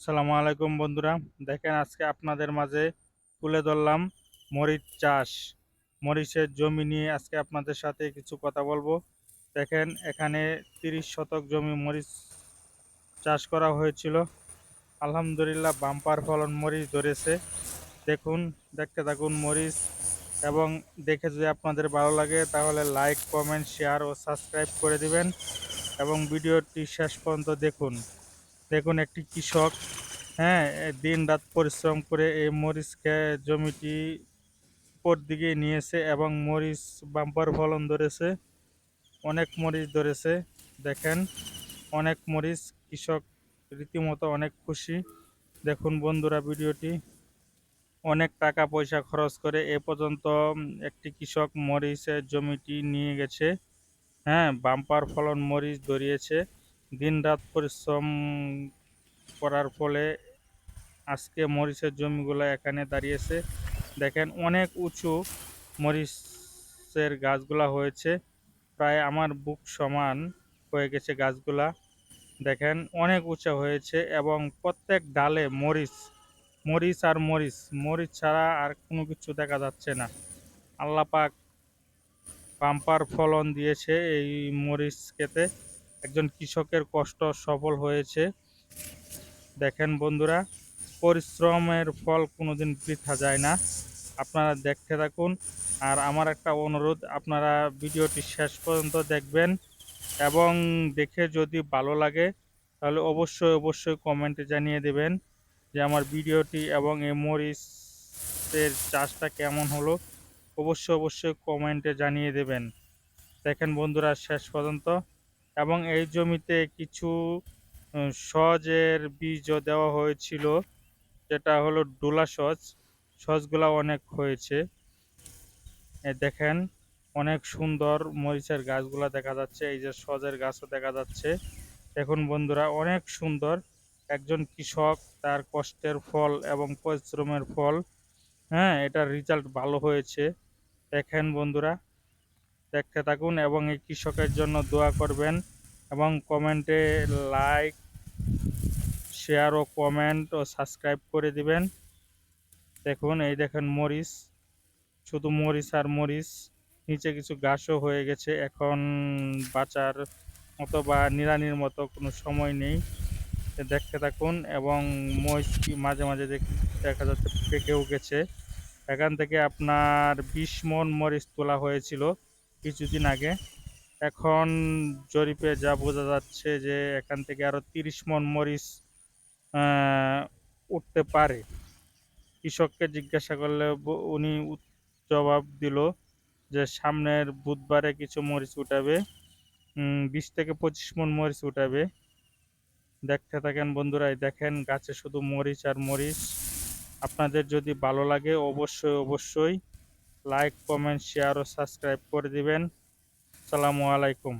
আসসালামু আলাইকুম বন্ধুরা। দেখেন আজকে আপনাদের মাঝে তুলে ধরলাম মরিচ চাষ। মরিচের জমি নিয়ে আজকে আপনাদের সাথে কিছু কথা বলবো। দেখেন এখানে 30 শতক জমি মরিচ চাষ করা হয়েছিল। আলহামদুলিল্লাহ বাম্পার ফলন মরিচ ধরেছে। দেখুন, দেখতে থাকুন মরিচ, এবং দেখে যদি আপনাদের ভালো লাগে তাহলে লাইক, কমেন্ট, শেয়ার ও সাবস্ক্রাইব করে দিবেন এবং ভিডিওটি শেষ পর্যন্ত দেখুন। দেখুন একটি কৃষক, হ্যাঁ, দিন রাত পরিশ্রম করে এই মরিচ জমিটি উপর দিকে নিয়েছে এবং মরিচ বাম্পার ফলন ধরেছে। অনেক মরিচ ধরেছে। দেখেন অনেক মরিচ, কৃষক রীতিমতো অনেক খুশি। দেখুন বন্ধুরা ভিডিওটি, অনেক টাকা পয়সা খরচ করে এ পর্যন্ত একটি কৃষক মরিচের জমিটি নিয়ে গেছে। হ্যাঁ, বাম্পার ফলন মরিচ ধরিয়েছে। দিন রাত পরিশ্রম করার ফলে আজকে মরিচের জমিগুলো এখানে দাঁড়িয়েছে। দেখেন অনেক উঁচু মরিচের গাছগুলা হয়েছে, প্রায় আমার বুক সমান হয়ে গেছে গাছগুলা। দেখেন অনেক উঁচা হয়েছে এবং প্রত্যেক ডালে মরিচ, মরিচ আর মরিচ, মরিচ ছাড়া আর কোনো কিছু দেখা যাচ্ছে না। আল্লাহ পাক বাম্পার ফলন দিয়েছে এই মরিচ খেতে। একজন কৃষকের কষ্ট সফল হয়েছে। দেখেন বন্ধুরা, পরিশ্রমের ফল কোনোদিন বৃথা যায় না। আপনারা দেখতে থাকুন। আর আমার একটা অনুরোধ, আপনারা ভিডিওটি শেষ পর্যন্ত দেখবেন এবং দেখে যদি ভালো লাগে তাহলে অবশ্যই কমেন্টে জানিয়ে দেবেন যে আমার ভিডিওটি এবং এই মরিচের চাষটা কেমন হলো। অবশ্যই কমেন্টে জানিয়ে দেবেন। দেখেন বন্ধুরা শেষ পর্যন্ত। এবং এই জমিতে কিছু সজের বীজও দেওয়া হয়েছিল, যেটা হলো ডোলা সজ। সজগুলা অনেক হয়েছে। দেখেন অনেক সুন্দর মরিচের গাছগুলা দেখা যাচ্ছে, এই যে সজের গাছও দেখা যাচ্ছে। দেখুন বন্ধুরা অনেক সুন্দর। একজন কৃষক তার কষ্টের ফল এবং পরিশ্রমের ফল, হ্যাঁ, এটার রেজাল্ট ভালো হয়েছে। দেখেন বন্ধুরা, দেখতে থাকুন এবং এই কৃষকের জন্য দোয়া করবেন এবং কমেন্টে লাইক, শেয়ার ও কমেন্ট ও সাবস্ক্রাইব করে দিবেন। দেখুন এই দেখেন মরিচ, শুধু মরিচ আর মরিচ। নিচে কিছু ঘাসও হয়ে গেছে, এখন বাঁচার মতো বা নিড়ানির মতো কোনো সময় নেই। দেখতে থাকুন এবং মরিচ মাঝে মাঝে দেখা যাচ্ছে পেকেও গেছে। এখান থেকে আপনার 20 মণ মরিচ তোলা হয়েছিল কিছুদিন আগে। এখন জরিপে যা বোঝা যাচ্ছে যে এখান থেকে আরো 30 মণ মরিচ আহ, উঠতে পারে। কৃষককে জিজ্ঞাসা করলে উনি জবাব দিল যে সামনের বুধবারে কিছু মরিচ উঠাবে, 20 থেকে 25 মণ মরিচ উঠাবে। দেখতে থাকেন বন্ধুরা, এই দেখেন গাছে শুধু মরিচ আর মরিচ। আপনাদের যদি ভালো লাগে অবশ্যই লাইক, কমেন্ট, শেয়ার ও সাবস্ক্রাইব করে দিবেন। আসসালামু আলাইকুম।